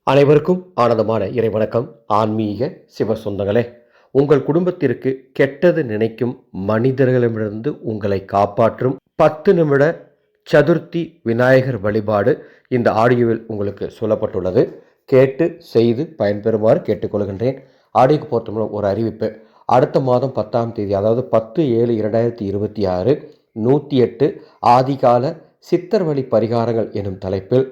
அனைவருக்கும் ஆனந்தமான இறைவணக்கம். ஆன்மீக சிவ சொந்தங்களே, உங்கள் குடும்பத்திற்கு கெட்டது நினைக்கும் மனிதர்களிடமிருந்து உங்களை காப்பாற்றும் 10 நிமிட சதுர்த்தி விநாயகர் வழிபாடு இந்த ஆடியோவில் உங்களுக்கு சொல்லப்பட்டுள்ளது. கேட்டு செய்து பயன்பெறுமாறு கேட்டுக்கொள்கின்றேன். ஆடியோக்கு பொறுத்தவரை ஒரு அறிவிப்பு. அடுத்த மாதம் 10ஆம் தேதி, அதாவது 10/7/2026 108 ஆதிகால சித்தர் வழி பரிகாரங்கள் எனும் தலைப்பில்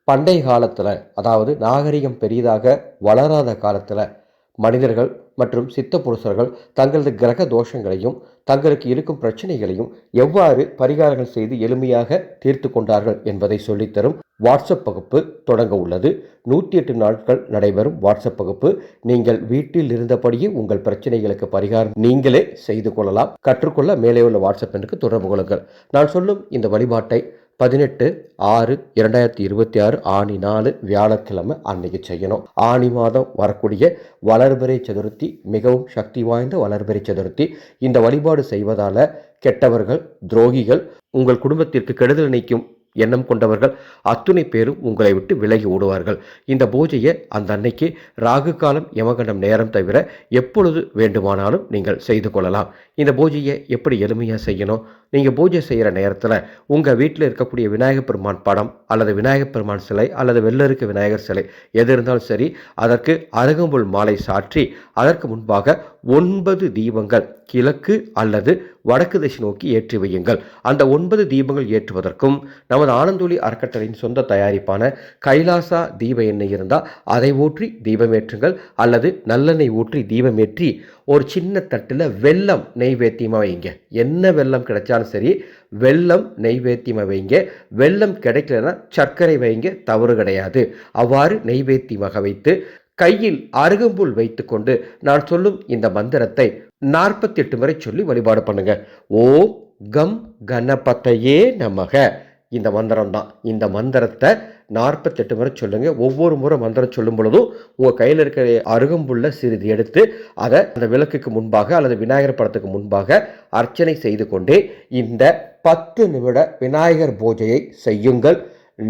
பண்டைய காலத்தில், அதாவது நாகரிகம் பெரிதாக வளராத காலத்தில் மனிதர்கள் மற்றும் சித்த புருஷர்கள் தங்களது கிரக தோஷங்களையும் தங்களுக்கு இருக்கும் பிரச்சனைகளையும் எவ்வாறு பரிகாரங்கள் செய்து எளிமையாக தீர்த்து கொண்டார்கள் என்பதை சொல்லித்தரும் வாட்ஸ்அப் வகுப்பு தொடங்க உள்ளது. 108 நாட்கள் நடைபெறும் வாட்ஸ்அப் வகுப்பு. நீங்கள் வீட்டில் இருந்தபடியே உங்கள் பிரச்சனைகளுக்கு பரிகாரம் நீங்களே செய்து கொள்ளலாம். கற்றுக்கொள்ள மேலே உள்ள வாட்ஸ்அப் எண்ணுக்கு தொடர்பு கொள்ளுங்கள். நான் சொல்லும் இந்த வழிபாட்டை 18/6/2026 ஆணி 4 வியாழக்கிழமை அன்னைக்கு செய்யணும். ஆணி மாதம் வரக்கூடிய வளர்பிறை சதுர்த்தி மிகவும் சக்தி வாய்ந்த வளர்பிறை சதுர்த்தி. இந்த வழிபாடு செய்வதால கெட்டவர்கள், துரோகிகள், உங்கள் குடும்பத்திற்கு கெடுதல் நினைக்கும் எண்ணம் கொண்டவர்கள் அத்துணை பேரும் உங்களை விட்டு விலகி ஓடுவார்கள். இந்த பூஜையை அந்த அன்னைக்கு ராகு காலம், யமகண்டம் நேரம் தவிர எப்பொழுது வேண்டுமானாலும் நீங்கள் செய்து கொள்ளலாம். இந்த பூஜையை எப்படி எளிமையாக செய்யணும்? நீங்கள் பூஜை செய்கிற நேரத்தில் உங்கள் வீட்டில் இருக்கக்கூடிய விநாயகர் பெருமான் படம் அல்லது விநாயகர் பெருமான் சிலை அல்லது வெள்ளருக்கு விநாயகர் சிலை எது இருந்தாலும் சரி, அதற்கு அருகம்புல் மாலை சாற்றி அதற்கு முன்பாக 9 தீபங்கள் கிழக்கு அல்லது வடக்கு திசை நோக்கி ஏற்றி வையுங்கள். அந்த 9 தீபங்கள் ஏற்றுவதற்கும் நமது ஆனந்தொளி அறக்கட்டளையின் சொந்த தயாரிப்பான கைலாசா தீப எண்ணெய் இருந்தால் அதை ஊற்றி தீபமேற்றுங்கள், அல்லது நல்லெண்ணெய் ஊற்றி தீபமேற்றி ஒரு சின்ன தட்டில் வெல்லம் நெய்வேத்தியமாக வைங்க. என்ன வெல்லம் கிடைச்சாலும் சரி, வெல்லம் நெய்வேத்தியமாக வைங்க. வெல்லம் கிடைக்கலன்னா சர்க்கரை வைங்க, தவறு கிடையாது. அவ்வாறு நெய்வேத்தியமாக வைத்து கையில் அருகம்புல் வைத்துக்கொண்டு நான் சொல்லும் இந்த மந்திரத்தை 48 முறை சொல்லி வழிபாடு பண்ணுங்க. ஓம் கம் கணபதையே நமக. இந்த மந்திரம் தான். இந்த மந்திரத்தை 48 முறை சொல்லுங்க. ஒவ்வொரு முறை மந்திரம் சொல்லும் பொழுதும் உங்கள் கையில் இருக்கிற அருகம்புல்ல சிறிது எடுத்து அதை அந்த விளக்குக்கு முன்பாக அல்லது விநாயகர் படத்துக்கு முன்பாக அர்ச்சனை செய்து கொண்டே இந்த 10 நிமிட விநாயகர் பூஜையை செய்யுங்கள்.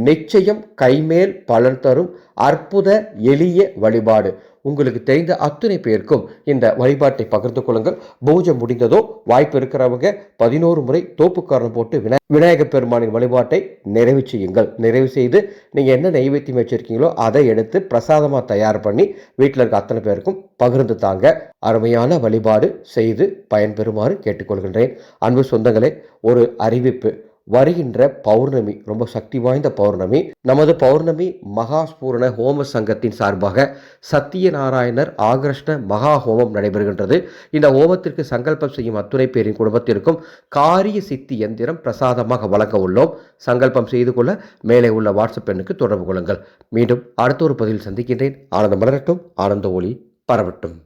நிச்சயம் கைமேல் பலன் தரும் அற்புத எளிய வழிபாடு. உங்களுக்கு தெரிந்த அத்தனை பேருக்கும் இந்த வழிபாட்டை பகிர்ந்து கொள்ளுங்கள். பூஜை முடிந்ததோ வாய்ப்பு இருக்கிறவங்க 11 முறை தோப்புக்காரணம் போட்டு விநாயகர் பெருமானின் வழிபாட்டை நிறைவு செய்யுங்கள். நிறைவு செய்து நீங்கள் என்ன நெய்வேத்தியம் வச்சிருக்கீங்களோ அதை எடுத்து பிரசாதமாக தயார் பண்ணி வீட்டில் இருக்க அத்தனை பேருக்கும் பகிர்ந்து தாங்க. அருமையான வழிபாடு செய்து பயன்பெறுமாறு கேட்டுக்கொள்கின்றேன். அன்பு சொந்தங்களே, ஒரு அறிவிப்பு. வருகின்ற பௌர்ணமி ரொம்ப சக்தி வாய்ந்த பௌர்ணமி. நமது பௌர்ணமி மகாஸ்பூரண ஹோம சங்கத்தின் சார்பாக சத்தியநாராயணர் ஆகர்ஷ்ண மகா ஹோமம் நடைபெறுகின்றது. இந்த ஹோமத்திற்கு சங்கல்பம் செய்யும் அத்துணை பேரின் குடும்பத்திற்கும் காரிய சித்தி எந்திரம் பிரசாதமாக வழங்க உள்ளோம். சங்கல்பம் செய்து கொள்ள மேலே உள்ள வாட்ஸ்அப் எண்ணுக்கு தொடர்பு கொள்ளுங்கள். மீண்டும் அடுத்த ஒரு பதிவில் சந்திக்கின்றேன். ஆனந்தம் மலரட்டும், ஆனந்த ஒளி பரவட்டும்.